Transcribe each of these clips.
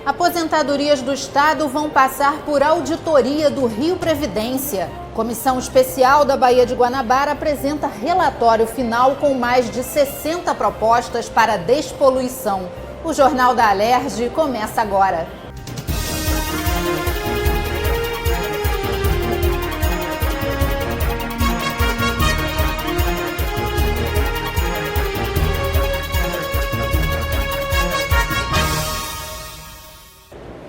Aposentadorias do Estado vão passar por auditoria do Rio Previdência. Comissão Especial da Baía de Guanabara apresenta relatório final com mais de 60 propostas para despoluição. O Jornal da Alerj começa agora.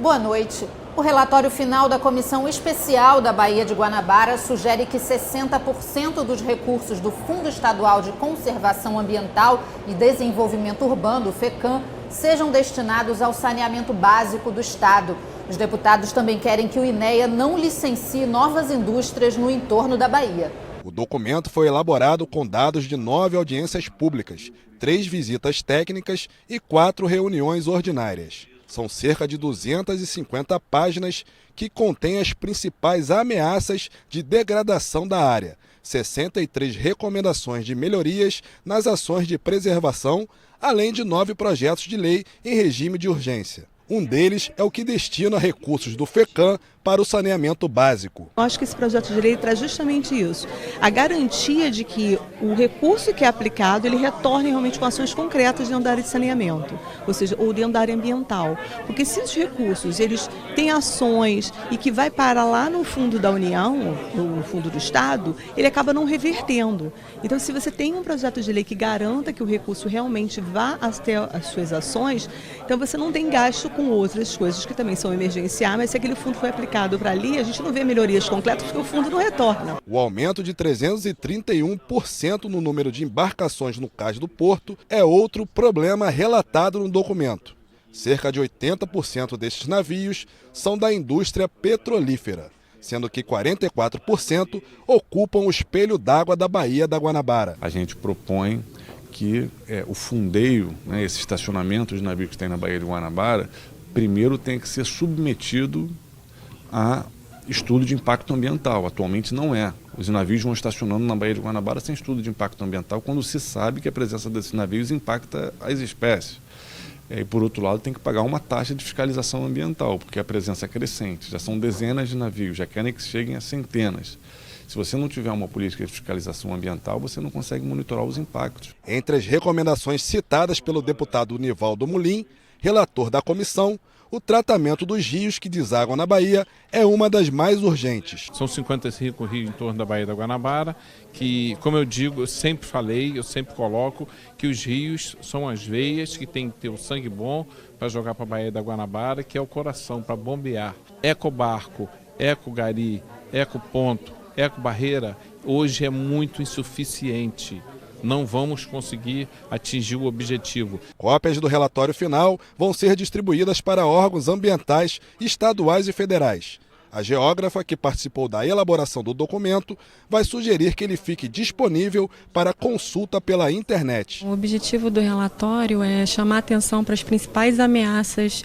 Boa noite. O relatório final da Comissão Especial da Baía de Guanabara sugere que 60% dos recursos do Fundo Estadual de Conservação Ambiental e Desenvolvimento Urbano, FECAM, sejam destinados ao saneamento básico do Estado. Os deputados também querem que o INEA não licencie novas indústrias no entorno da Baía. O documento foi elaborado com dados de 9 audiências públicas, 3 visitas técnicas e 4 reuniões ordinárias. São cerca de 250 páginas que contêm as principais ameaças de degradação da área, 63 recomendações de melhorias nas ações de preservação, além de 9 projetos de lei em regime de urgência. Um deles é o que destina recursos do FECAM para o saneamento básico. Eu acho que esse projeto de lei traz justamente isso, a garantia de que o recurso que é aplicado, ele retorne realmente com ações concretas dentro da área de saneamento, ou seja, ou dentro da área ambiental. Porque se os recursos, eles têm ações e que vai para lá no fundo da União, no fundo do Estado, ele acaba não revertendo. Então, se você tem um projeto de lei que garanta que o recurso realmente vá até as suas ações, então você não tem gasto com outras coisas que também são emergenciais, mas se aquele fundo foi aplicado para ali, a gente não vê melhorias concretas porque o fundo não retorna. O aumento de 331% no número de embarcações no cais do Porto é outro problema relatado no documento. Cerca de 80% destes navios são da indústria petrolífera, sendo que 44% ocupam o espelho d'água da Baía da Guanabara. A gente propõe que o fundeio, esse estacionamento de navios que tem na Baía de Guanabara, primeiro tem que ser submetido a estudo de impacto ambiental. Atualmente não é. Os navios vão estacionando na Baía de Guanabara sem estudo de impacto ambiental, quando se sabe que a presença desses navios impacta as espécies. E, por outro lado, tem que pagar uma taxa de fiscalização ambiental, porque a presença é crescente. Já são dezenas de navios, já querem que cheguem a centenas. Se você não tiver uma política de fiscalização ambiental, você não consegue monitorar os impactos. Entre as recomendações citadas pelo deputado Nivaldo Mulim, relator da comissão, o tratamento dos rios que desagam na Baía é uma das mais urgentes. São 55 rios em torno da Baía da Guanabara, que, como eu digo, eu sempre falei, eu sempre coloco que os rios são as veias que tem que ter o sangue bom para jogar para a Baía da Guanabara, que é o coração para bombear. Ecobarco, ecogari, ecoponto, ecobarreira, hoje é muito insuficiente. Não vamos conseguir atingir o objetivo. Cópias do relatório final vão ser distribuídas para órgãos ambientais estaduais e federais. A geógrafa que participou da elaboração do documento vai sugerir que ele fique disponível para consulta pela internet. O objetivo do relatório é chamar atenção para as principais ameaças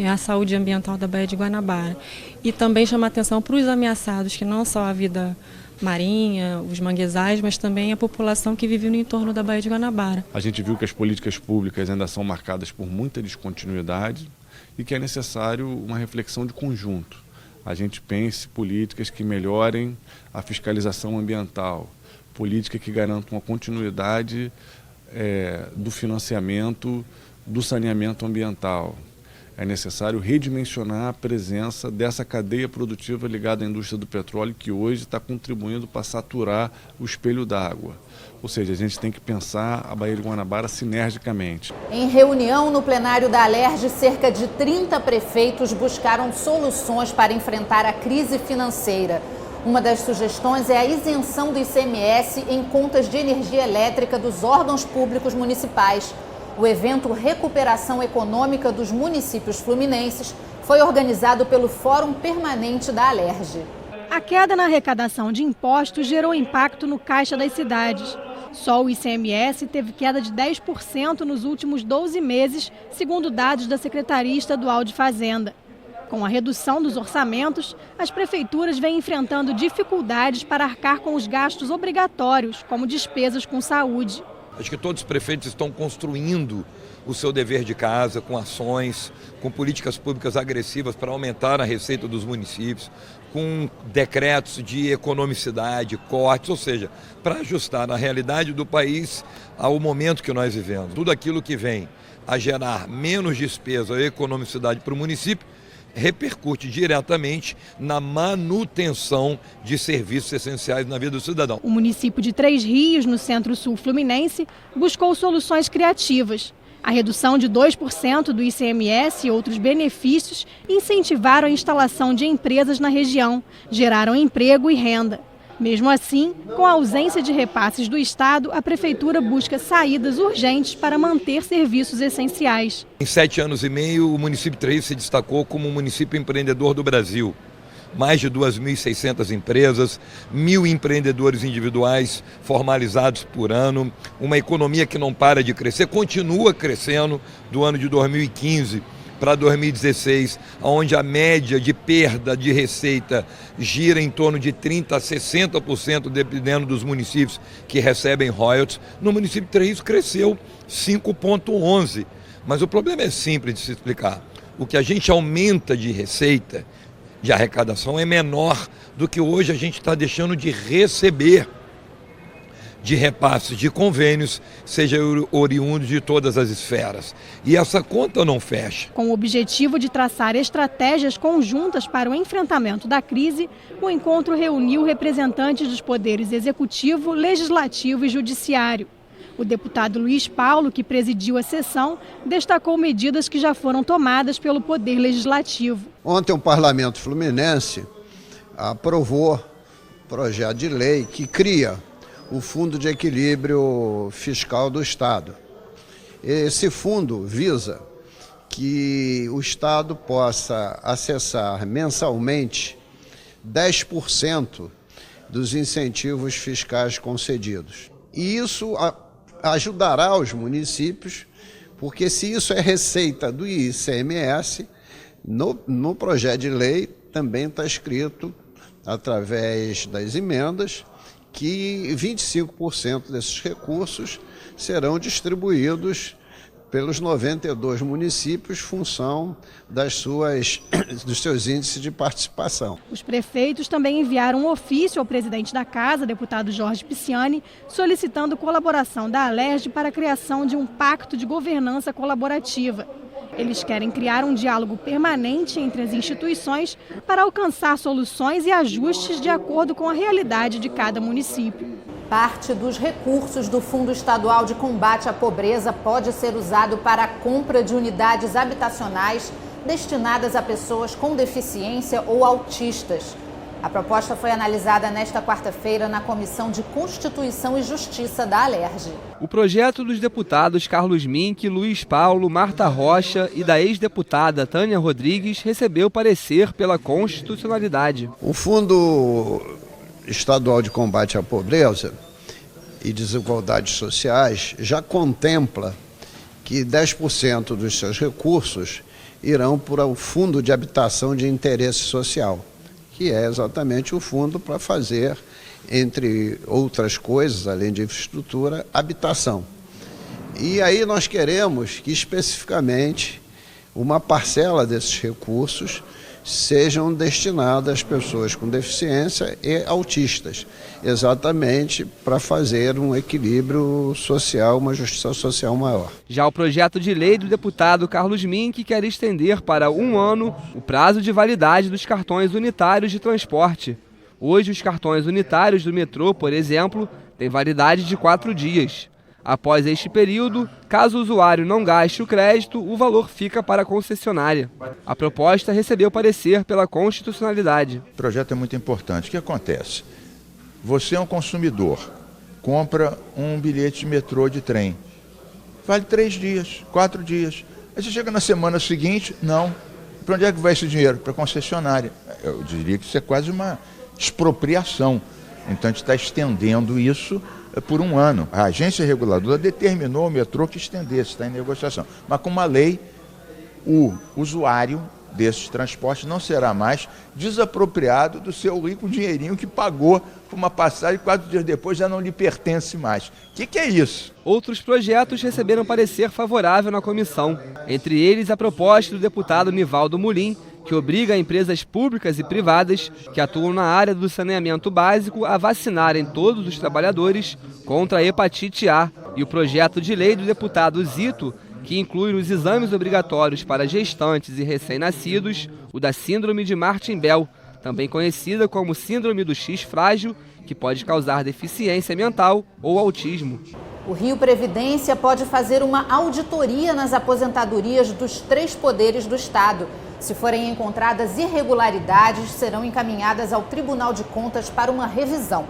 à saúde ambiental da Baía de Guanabara e também chamar atenção para os ameaçados, que não só a vida marinha, os manguezais, mas também a população que vive no entorno da Baía de Guanabara. A gente viu que as políticas públicas ainda são marcadas por muita descontinuidade e que é necessário uma reflexão de conjunto. A gente pense políticas que melhorem a fiscalização ambiental, políticas que garantam a continuidade do financiamento do saneamento ambiental. É necessário redimensionar a presença dessa cadeia produtiva ligada à indústria do petróleo, que hoje está contribuindo para saturar o espelho d'água. Ou seja, a gente tem que pensar a Baía de Guanabara sinergicamente. Em reunião no plenário da Alerj, cerca de 30 prefeitos buscaram soluções para enfrentar a crise financeira. Uma das sugestões é a isenção do ICMS em contas de energia elétrica dos órgãos públicos municipais. O evento Recuperação Econômica dos Municípios Fluminenses foi organizado pelo Fórum Permanente da Alerj. A queda na arrecadação de impostos gerou impacto no caixa das cidades. Só o ICMS teve queda de 10% nos últimos 12 meses, segundo dados da Secretaria Estadual de Fazenda. Com a redução dos orçamentos, as prefeituras vêm enfrentando dificuldades para arcar com os gastos obrigatórios, como despesas com saúde. Acho que todos os prefeitos estão construindo o seu dever de casa com ações, com políticas públicas agressivas para aumentar a receita dos municípios, com decretos de economicidade, cortes, ou seja, para ajustar a realidade do país ao momento que nós vivemos. Tudo aquilo que vem a gerar menos despesa ou economicidade para o município repercute diretamente na manutenção de serviços essenciais na vida do cidadão. O município de Três Rios, no centro-sul fluminense, buscou soluções criativas. A redução de 2% do ICMS e outros benefícios incentivaram a instalação de empresas na região, geraram emprego e renda. Mesmo assim, com a ausência de repasses do Estado, a Prefeitura busca saídas urgentes para manter serviços essenciais. Em 7 anos e meio, o município de Três Rios se destacou como o município empreendedor do Brasil. Mais de 2.600 empresas, 1.000 empreendedores individuais formalizados por ano, uma economia que não para de crescer, continua crescendo do ano de 2015 para 2016, onde a média de perda de receita gira em torno de 30% a 60%, dependendo dos municípios que recebem royalties. No município de Três Rios cresceu 5,11%. Mas o problema é simples de se explicar. O que a gente aumenta de receita, de arrecadação, é menor do que hoje a gente está deixando de receber de repasses de convênios, seja oriundos de todas as esferas. E essa conta não fecha. Com o objetivo de traçar estratégias conjuntas para o enfrentamento da crise, o encontro reuniu representantes dos poderes executivo, legislativo e judiciário. O deputado Luiz Paulo, que presidiu a sessão, destacou medidas que já foram tomadas pelo Poder Legislativo. Ontem o Parlamento Fluminense aprovou um projeto de lei que cria o Fundo de Equilíbrio Fiscal do Estado. Esse fundo visa que o Estado possa acessar mensalmente 10% dos incentivos fiscais concedidos. E isso ajudará os municípios, porque se isso é receita do ICMS, no projeto de lei também está escrito, através das emendas, que 25% desses recursos serão distribuídos pelos 92 municípios, função dos seus índices de participação. Os prefeitos também enviaram um ofício ao presidente da Casa, deputado Jorge Pisciani, solicitando colaboração da Alerj para a criação de um pacto de governança colaborativa. Eles querem criar um diálogo permanente entre as instituições para alcançar soluções e ajustes de acordo com a realidade de cada município. Parte dos recursos do Fundo Estadual de Combate à Pobreza pode ser usado para a compra de unidades habitacionais destinadas a pessoas com deficiência ou autistas. A proposta foi analisada nesta quarta-feira na Comissão de Constituição e Justiça da Alerj. O projeto dos deputados Carlos Mink, Luiz Paulo, Marta Rocha e da ex-deputada Tânia Rodrigues recebeu parecer pela constitucionalidade. O Fundo Estadual de Combate à Pobreza e Desigualdades Sociais já contempla que 10% dos seus recursos irão para o Fundo de Habitação de Interesse Social, que é exatamente o fundo para fazer, entre outras coisas, além de infraestrutura, habitação. E aí nós queremos que, especificamente, uma parcela desses recursos sejam destinadas às pessoas com deficiência e autistas, exatamente para fazer um equilíbrio social, uma justiça social maior. Já o projeto de lei do deputado Carlos Mink quer estender para 1 ano o prazo de validade dos cartões unitários de transporte. Hoje, os cartões unitários do metrô, por exemplo, têm validade de 4 dias. Após este período, caso o usuário não gaste o crédito, o valor fica para a concessionária. A proposta recebeu parecer pela constitucionalidade. O projeto é muito importante. O que acontece? Você é um consumidor, compra um bilhete de metrô, de trem. Vale 3 dias, 4 dias. Aí você chega na semana seguinte, não. Para onde é que vai esse dinheiro? Para a concessionária. Eu diria que isso é quase uma expropriação. Então a gente está estendendo isso por 1 ano. A agência reguladora determinou ao metrô que estendesse, está em negociação. Mas com uma lei, o usuário desses transportes não será mais desapropriado do seu rico dinheirinho que pagou por uma passagem e 4 dias depois já não lhe pertence mais. O que é isso? Outros projetos receberam parecer favorável na comissão. Entre eles, a proposta do deputado Nivaldo Mulim, que obriga empresas públicas e privadas que atuam na área do saneamento básico a vacinarem todos os trabalhadores contra a hepatite A. E o projeto de lei do deputado Zito, que inclui nos exames obrigatórios para gestantes e recém-nascidos o da síndrome de Martin-Bell, também conhecida como síndrome do X frágil, que pode causar deficiência mental ou autismo. O Rio Previdência pode fazer uma auditoria nas aposentadorias dos 3 poderes do Estado. Se forem encontradas irregularidades, serão encaminhadas ao Tribunal de Contas para uma revisão.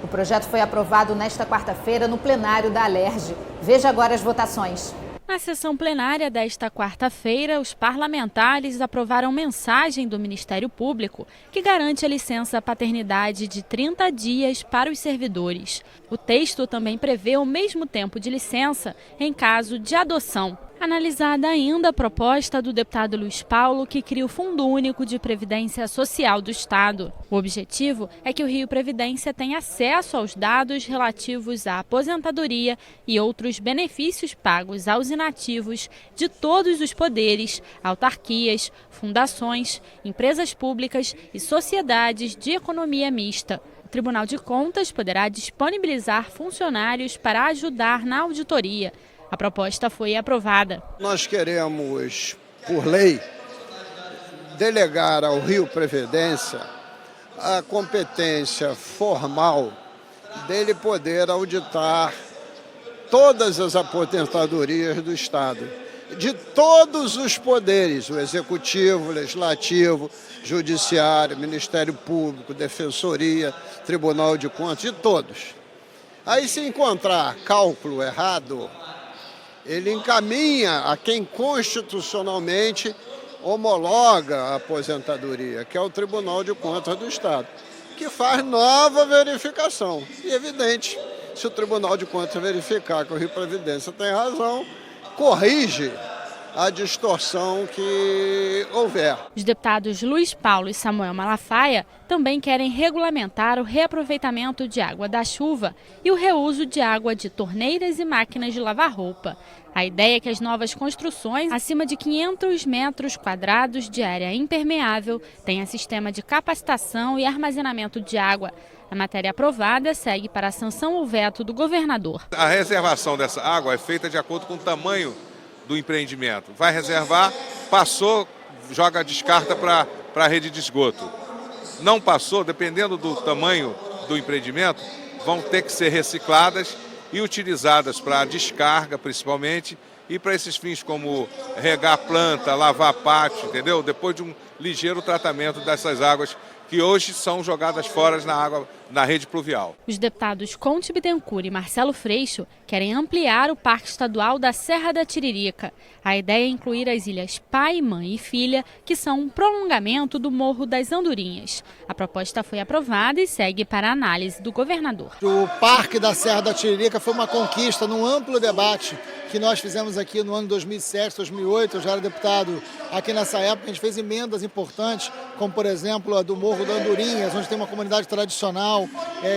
O projeto foi aprovado nesta quarta-feira no plenário da Alerj. Veja agora as votações. Na sessão plenária desta quarta-feira, os parlamentares aprovaram mensagem do Ministério Público que garante a licença paternidade de 30 dias para os servidores. O texto também prevê o mesmo tempo de licença em caso de adoção. Analisada ainda a proposta do deputado Luiz Paulo, que cria o Fundo Único de Previdência Social do Estado. O objetivo é que o Rio Previdência tenha acesso aos dados relativos à aposentadoria e outros benefícios pagos aos inativos de todos os poderes, autarquias, fundações, empresas públicas e sociedades de economia mista. O Tribunal de Contas poderá disponibilizar funcionários para ajudar na auditoria. A proposta foi aprovada. Nós queremos, por lei, delegar ao Rio Previdência a competência formal dele poder auditar todas as aposentadorias do Estado, de todos os poderes, o Executivo, Legislativo, Judiciário, Ministério Público, Defensoria, Tribunal de Contas, de todos. Aí, se encontrar cálculo errado, ele encaminha a quem constitucionalmente homologa a aposentadoria, que é o Tribunal de Contas do Estado, que faz nova verificação. E evidente, se o Tribunal de Contas verificar que o Rio Previdência tem razão, corrige a distorção que houver. Os deputados Luiz Paulo e Samuel Malafaia também querem regulamentar o reaproveitamento de água da chuva e o reuso de água de torneiras e máquinas de lavar roupa. A ideia é que as novas construções, acima de 500 metros quadrados de área impermeável, tenham sistema de capacitação e armazenamento de água. A matéria aprovada segue para a sanção ou veto do governador. A reservação dessa água é feita de acordo com o tamanho do empreendimento. Vai reservar, passou, joga, descarta para a rede de esgoto. Não passou, dependendo do tamanho do empreendimento, vão ter que ser recicladas e utilizadas para descarga, principalmente, e para esses fins como regar planta, lavar pátio, entendeu? Depois de um ligeiro tratamento dessas águas que hoje são jogadas fora na rede pluvial. Os deputados Conte Bittencourt e Marcelo Freixo querem ampliar o Parque Estadual da Serra da Tiririca. A ideia é incluir as ilhas Pai, Mãe e Filha, que são um prolongamento do Morro das Andorinhas. A proposta foi aprovada e segue para a análise do governador. O Parque da Serra da Tiririca foi uma conquista num amplo debate que nós fizemos aqui no ano 2007, 2008. Eu já era deputado aqui nessa época. A gente fez emendas importantes, como por exemplo a do Morro das Andorinhas, onde tem uma comunidade tradicional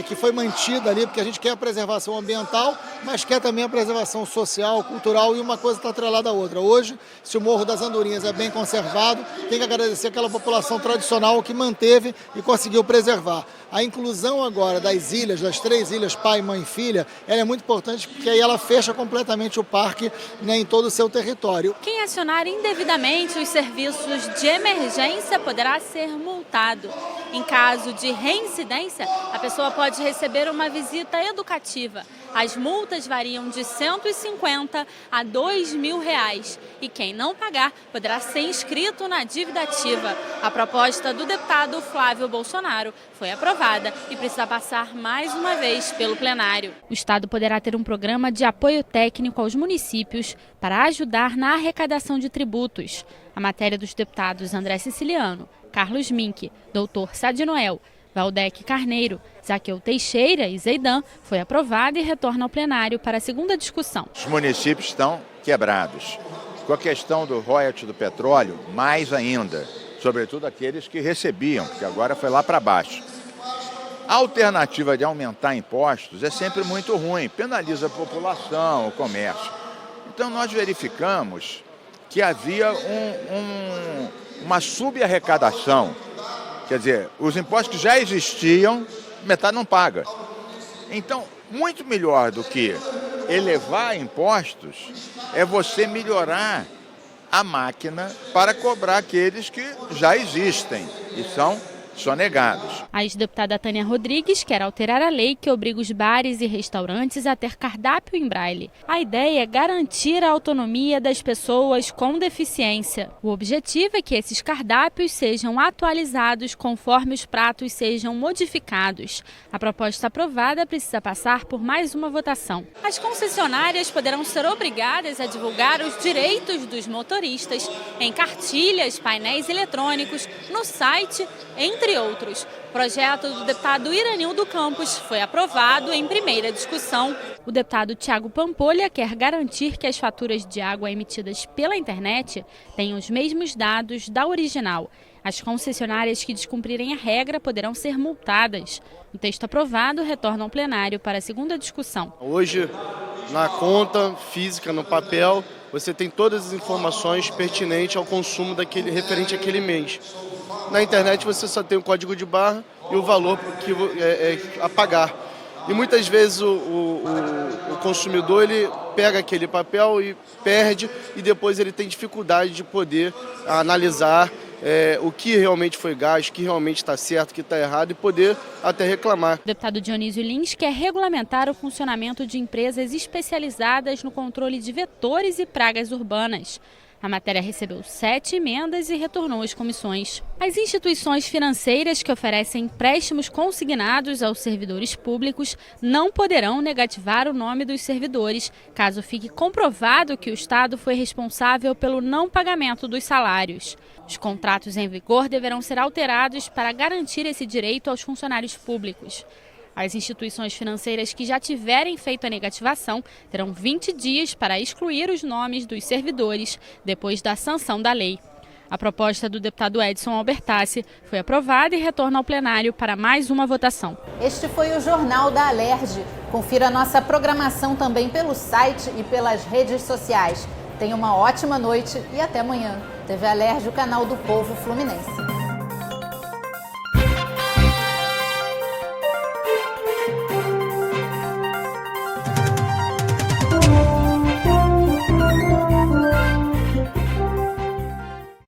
que foi mantida ali, porque a gente quer a preservação ambiental, mas quer também a preservação social, cultural, e uma coisa está atrelada à outra. Hoje, se o Morro das Andorinhas é bem conservado, tem que agradecer aquela população tradicional que manteve e conseguiu preservar. A inclusão agora das ilhas, das 3 ilhas, Pai, Mãe e Filha, ela é muito importante porque aí ela fecha completamente o parque, né, em todo o seu território. Quem acionar indevidamente os serviços de emergência poderá ser multado. Em caso de reincidência, a pessoa pode receber uma visita educativa. As multas variam de R$ 150 a R$ 2.000 e quem não pagar poderá ser inscrito na dívida ativa. A proposta do deputado Flávio Bolsonaro foi aprovada e precisa passar mais uma vez pelo plenário. O Estado poderá ter um programa de apoio técnico aos municípios para ajudar na arrecadação de tributos. A matéria dos deputados André Siciliano, Carlos Mink, Dr. Sadi Noel, Valdec Carneiro, Zaqueu Teixeira e Zeidan foi aprovada e retorna ao plenário para a segunda discussão. Os municípios estão quebrados. Com a questão do royalty do petróleo, mais ainda, sobretudo aqueles que recebiam, porque agora foi lá para baixo. A alternativa de aumentar impostos é sempre muito ruim, penaliza a população, o comércio. Então nós verificamos que havia uma subarrecadação, quer dizer, os impostos que já existiam, metade não paga. Então, muito melhor do que elevar impostos é você melhorar a máquina para cobrar aqueles que já existem e são sonegados. A ex-deputada Tânia Rodrigues quer alterar a lei que obriga os bares e restaurantes a ter cardápio em braille. A ideia é garantir a autonomia das pessoas com deficiência. O objetivo é que esses cardápios sejam atualizados conforme os pratos sejam modificados. A proposta aprovada precisa passar por mais uma votação. As concessionárias poderão ser obrigadas a divulgar os direitos dos motoristas em cartilhas, painéis eletrônicos, no site, entre outros. O projeto do deputado Iranildo Campos foi aprovado em primeira discussão. O deputado Thiago Pampolha quer garantir que as faturas de água emitidas pela internet tenham os mesmos dados da original. As concessionárias que descumprirem a regra poderão ser multadas. O texto aprovado retorna ao plenário para a segunda discussão. Hoje, na conta física, no papel, você tem todas as informações pertinentes ao consumo referente àquele mês. Na internet você só tem o código de barra e o valor que a pagar. E muitas vezes o consumidor ele pega aquele papel e perde, e depois ele tem dificuldade de poder analisar o que realmente foi gasto, o que realmente está certo, o que está errado, e poder até reclamar. O deputado Dionísio Lins quer regulamentar o funcionamento de empresas especializadas no controle de vetores e pragas urbanas. A matéria recebeu 7 emendas e retornou às comissões. As instituições financeiras que oferecem empréstimos consignados aos servidores públicos não poderão negativar o nome dos servidores, caso fique comprovado que o Estado foi responsável pelo não pagamento dos salários. Os contratos em vigor deverão ser alterados para garantir esse direito aos funcionários públicos. As instituições financeiras que já tiverem feito a negativação terão 20 dias para excluir os nomes dos servidores depois da sanção da lei. A proposta do deputado Edson Albertassi foi aprovada e retorna ao plenário para mais uma votação. Este foi o Jornal da Alerj. Confira nossa programação também pelo site e pelas redes sociais. Tenha uma ótima noite e até amanhã. TV Alerj, o canal do povo fluminense.